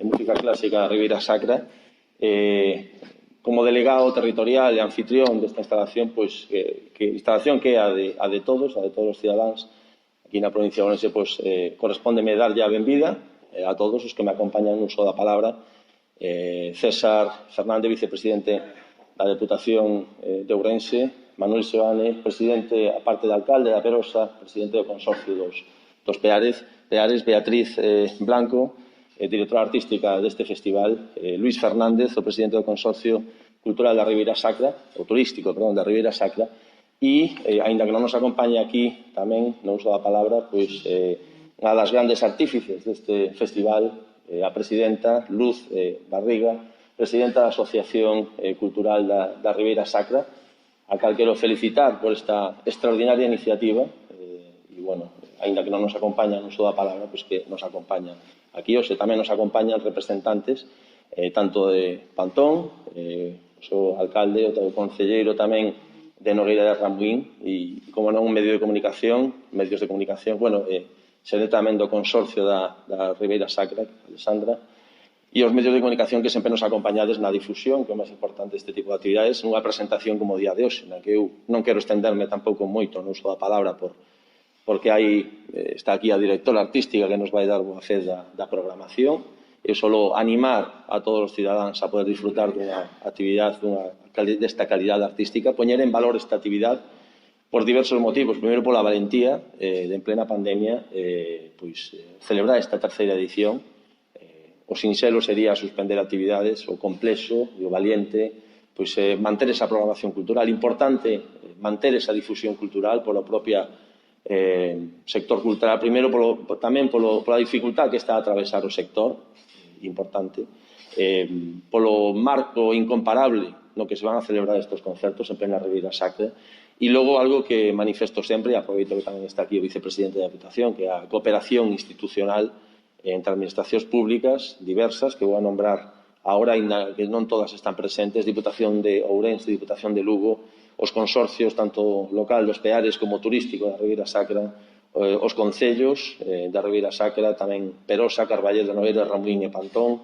música clásica da Ribeira Sacra. Como delegado territorial e anfitrión desta instalación, pois, instalación que é a de todos os cidadáns aquí na provincia de Ourense, pois, correspóndeme darlle a benvida a todos os que me acompañan no uso da palabra. César Fernández, vicepresidente da Deputación de Ourense, Manuel Seoane, presidente, a parte de alcalde da Perosa, presidente do Consorcio dos Peares, Beatriz Blanco, directora artística deste festival, Luís Fernández, o presidente do Consorcio Cultural da Ribeira Sacra, o turístico, perdón, da Ribeira Sacra, e, aínda que non nos acompaña aquí tamén, no uso da palabra, pois, unha das grandes artífices deste festival, a presidenta Luz Barriga, presidenta da Asociación Cultural da Ribeira Sacra, a cal quero felicitar por esta extraordinaria iniciativa, e, bueno, aínda que non nos acompaña no uso da palabra, pois que nos acompaña aquí hoxe. Tamén nos acompañan representantes tanto de Pantón, o alcalde, o concelleiro tamén de Nogueira de Rambuín e, como non, medios de comunicación, bueno, xere tamén do Consorcio da Ribeira Sacra, Alexandra, e os medios de comunicación que sempre nos acompañades na difusión, que é o máis importante deste tipo de actividades, nunha presentación como o día de hoxe, na que eu non quero estenderme tampouco moito no uso da palabra porque está aquí a directora artística que nos vai dar boa fe da programación. Eu solo animar a todos os cidadáns a poder disfrutar dunha actividade desta calidade artística, poñer en valor esta actividade por diversos motivos. Primeiro, pola valentía de, en plena pandemia, celebrar esta terceira edición. O sinxelo sería suspender actividades, o complexo e o valiente, manter esa programación cultural. Importante manter esa difusión cultural pola propia sector cultural, primeiro tamén pola dificultad que está a atravesar o sector, importante, polo marco incomparable no que se van a celebrar estes concertos en plena Ribeira Sacra, e logo algo que manifesto sempre, e aproveito que tamén está aquí o vicepresidente da Deputación, que é a cooperación institucional entre administracións públicas diversas, que vou a nombrar agora, ainda que non todas están presentes, Diputación de Ourense, Diputación de Lugo, os consorcios, tanto local dos Peares como turístico da Ribeira Sacra, os concellos da Ribeira Sacra, tamén Perosa, Carballeira de Nogueira, Rambuín e Pantón,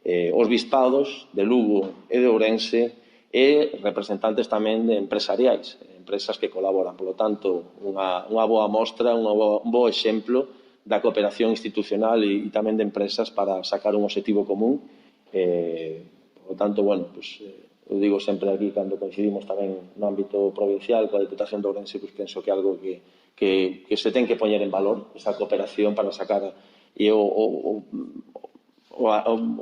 os bispados de Lugo e de Ourense e representantes tamén de empresariais, empresas que colaboran. Por lo tanto, unha boa mostra, un bo exemplo da cooperación institucional e tamén de empresas para sacar un objetivo común. Por lo tanto, bueno, eu digo sempre aquí, cando coincidimos tamén no ámbito provincial coa Deputación de Ourense, penso que é algo que se ten que poñer en valor, esa cooperación para sacar o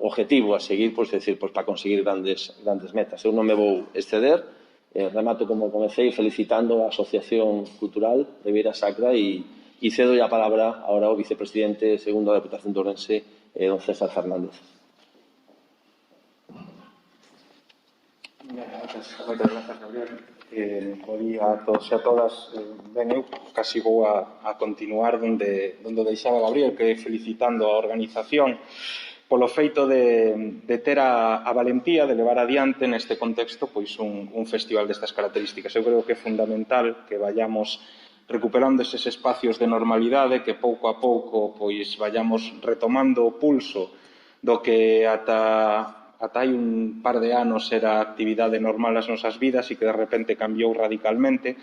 objetivo a seguir, para conseguir grandes metas. Eu non me vou exceder, remato como comecei felicitando a Asociación Cultural Ribeira Sacra e cedo a palabra agora ao vicepresidente segundo da Deputación de Ourense, don César Fernández. Moitas grazas, Gabriel. Bo día a todos e a todas. Ben, eu casi vou a continuar onde deixaba Gabriel, que felicitando a organización polo feito de ter a valentía de levar adiante neste contexto un festival destas características. Eu creo que é fundamental que vayamos recuperando eses espacios de normalidade, que pouco a pouco vayamos retomando o pulso do que ata hai un par de anos era a actividade normal nas nosas vidas e que de repente cambiou radicalmente.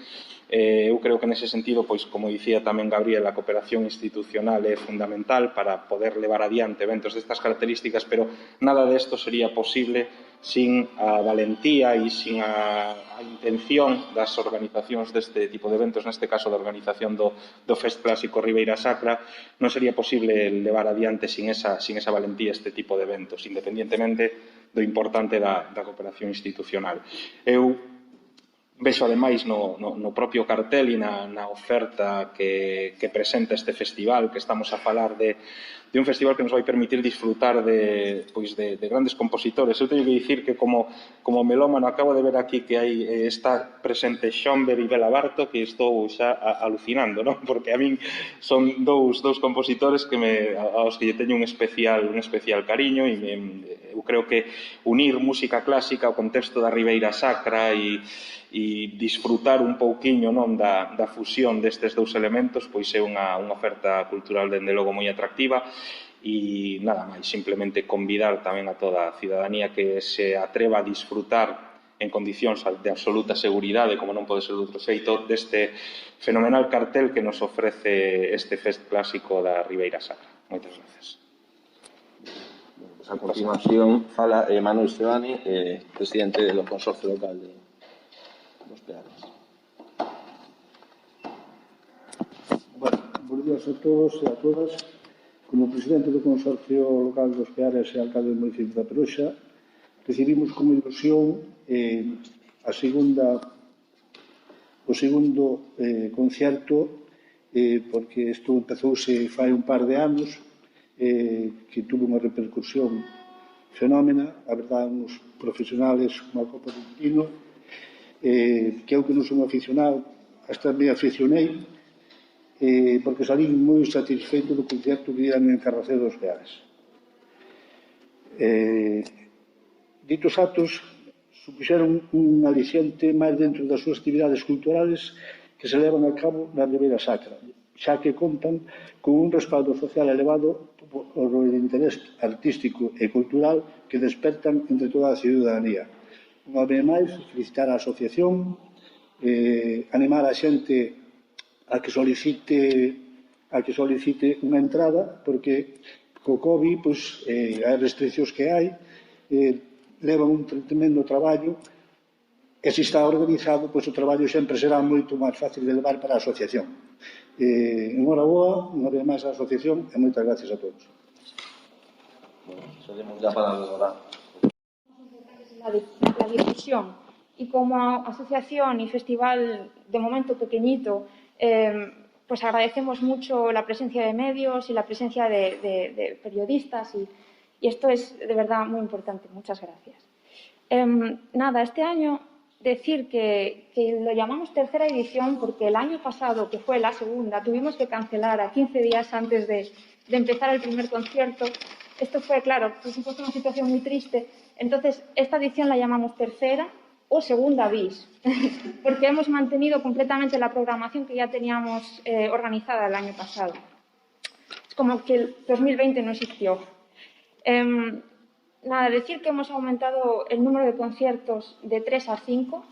Eu creo que nese sentido, como dicía tamén Gabriel, a cooperación institucional é fundamental para poder levar adiante eventos destas características, pero nada desto sería posible sin a valentía e sin a intención das organizacións deste tipo de eventos, neste caso da organización do Fest Clásico Ribeira Sacra. Non sería posible levar adiante sin esa valentía este tipo de eventos, independientemente do importante da cooperación institucional. Eu vexo, ademais, no propio cartel e na oferta que presenta este festival, que estamos a falar de un festival que nos vai permitir disfrutar de grandes compositores. Eu teño que dicir que como melómano acabo de ver aquí que está presente Schönberg e Bela Bartok, que estou xa alucinando, porque a min son dous compositores aos que lle teño un especial cariño, e eu creo que unir música clásica ao contexto da Ribeira Sacra e disfrutar un pouquiño da fusión destes dous elementos é unha oferta cultural dende logo moi atractiva E nada máis, simplemente convidar tamén a toda a cidadanía que se atreva a disfrutar en condicións de absoluta seguridade, como non pode ser de outro xeito, deste fenomenal cartel que nos ofrece este Fest Clásico da Ribeira Sacra. Moitas gracias. Pues a continuación fala Manuel Sebani, presidente do Consorcio Local dos Peares. Bueno, buenos días a todos e a todas. Como presidente do Consorcio Local dos Peares e alcalde do municipio da Peroxa, recibimos con ilusión o segundo concerto, porque isto empezouse fai un par de anos, que tuvo unha repercusión fenómena, a verdade, uns profesionales como a Copa do Pino, que eu que non son aficionado, hasta me aficionei, porque salín moi satisfeito do concerto que iban en Carracedo dos Peares. Ditos actos supuxeron un aliciente máis dentro das súas actividades culturales que se levan a cabo na Ribeira Sacra, xa que contan con un respaldo social elevado por o interés artístico e cultural que despertan entre toda a ciudadanía. Unha vez máis, felicitar a asociación, animar a xente a que solicite unha entrada, porque co COVID, pois, as restriccións que hai, levan un tremendo traballo, e se está organizado, pois o traballo sempre será moito máis fácil de levar para a asociación. Enhoraboa, unha vez máis a asociación, e moitas gracias a todos. Cedemos ya para ahora. La difusión, y como asociación y festival de momento pequeñito, pues agradecemos mucho la presencia de medios y la presencia de periodistas, y esto es de verdad muy importante. Muchas gracias. Nada, este año decir que lo llamamos tercera edición porque el año pasado, que fue la segunda, tuvimos que cancelar a 15 días antes de empezar el primer concierto. Esto fue, claro, por supuesto, una situación muy triste. Entonces, esta edición la llamamos tercera o segunda bis, porque hemos mantenido completamente la programación que ya teníamos organizada el año pasado. Es como que el 2020 no existió. Nada, decir que hemos aumentado el número de conciertos de 3 a 5,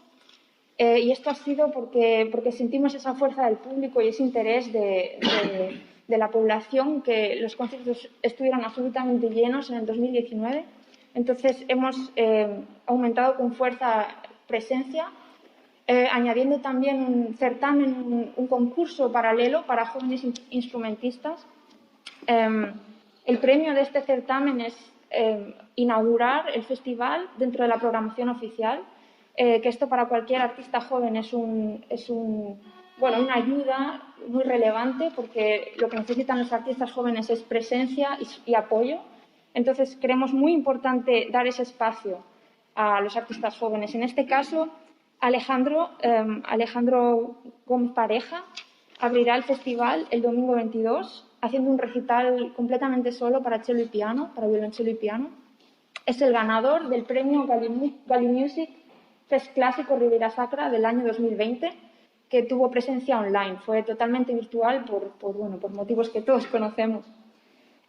y esto ha sido porque sentimos esa fuerza del público y ese interés de la población, que los conciertos estuvieran absolutamente llenos en el 2019. Entonces, hemos aumentado con fuerza presencia, añadiendo también un certamen, un concurso paralelo para jóvenes instrumentistas. El premio de este certamen es inaugurar el festival dentro de la programación oficial, que esto para cualquier artista joven es una ayuda muy relevante, porque lo que necesitan los artistas jóvenes es presencia y apoyo. Entonces, creemos muy importante dar ese espacio a los artistas jóvenes. En este caso, Alejandro Gómez Pareja abrirá el festival el domingo 22, haciendo un recital completamente solo para cello y piano, para violoncello y piano. Es el ganador del premio Gali Music Fest Clásico Ribeira Sacra del año 2020, que tuvo presencia online. Fue totalmente virtual por motivos que todos conocemos.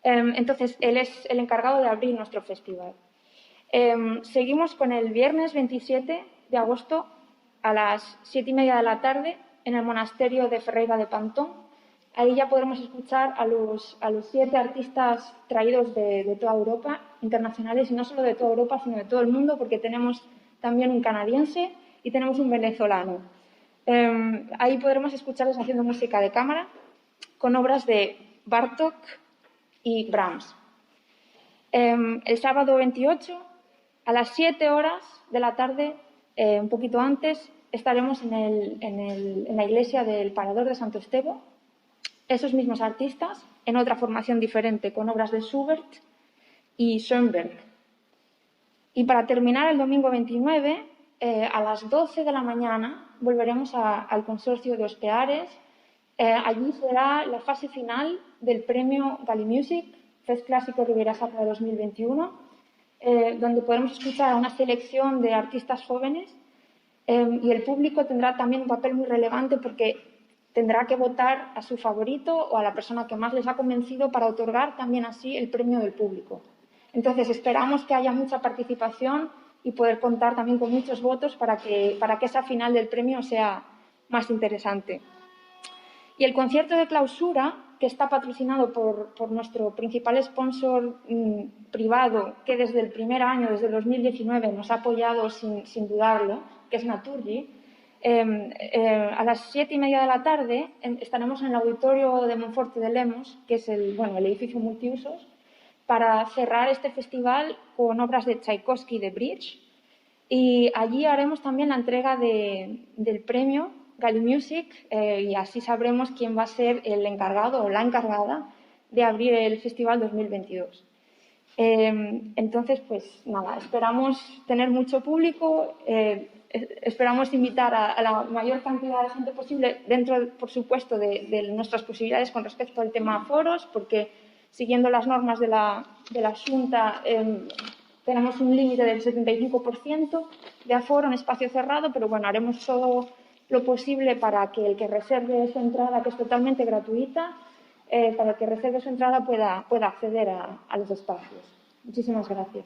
Entonces, él es el encargado de abrir nuestro festival. Seguimos con el viernes 27 de agosto a las 7:30 de la tarde en el monasterio de Ferreira de Pantón. Ahí ya podremos escuchar a los 7 artistas traídos de toda Europa, internacionales, y no solo de toda Europa, sino de todo el mundo, porque tenemos también un canadiense y tenemos un venezolano. Ahí podremos escucharles haciendo música de cámara con obras de Bartók y Brahms. El sábado 28, a las 7 horas de la tarde, un poquito antes, estaremos en la iglesia del Parador de Santo Estevo. Esos mismos artistas, en otra formación diferente, con obras de Schubert y Schoenberg. Y para terminar, el domingo 29, a las 12 de la mañana, volveremos al Consorcio de Peares. Allí será la fase final del premio Gali Music Fest Clásico Ribeira Sacra 2021, donde podremos escuchar a una selección de artistas jóvenes, y el público tendrá también un papel muy relevante, porque tendrá que votar a su favorito o a la persona que más les ha convencido para otorgar también así el premio del público. Entonces, esperamos que haya mucha participación y poder contar también con muchos votos para que esa final del premio sea más interesante. Y el concierto de clausura, que está patrocinado por nuestro principal sponsor privado, que desde el primer año, desde el 2019, nos ha apoyado sin dudarlo, que es Naturgy, a las 7:30 de la tarde estaremos en el auditorio de Monforte de Lemos, que es el edificio multiusos, para cerrar este festival con obras de Tchaikovsky de Bridge. Y allí haremos también la entrega del premio Gali Music y así sabremos quién va a ser el encargado o la encargada de abrir el Festival 2022. Entonces, pues nada, esperamos tener mucho público, esperamos invitar a la mayor cantidad de gente posible dentro, por supuesto, de nuestras posibilidades con respecto al tema foros, porque siguiendo las normas de la Xunta tenemos un límite del 75% de aforo en espacio cerrado, pero bueno, haremos todo lo posible para que el que reserve su entrada, que es totalmente gratuita, para que reserve su entrada pueda acceder a los espacios. Muchísimas gracias.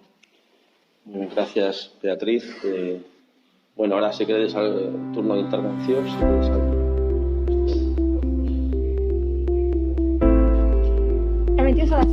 Gracias, Beatriz. Bueno, ahora sí que es el turno de intervención. He metido a la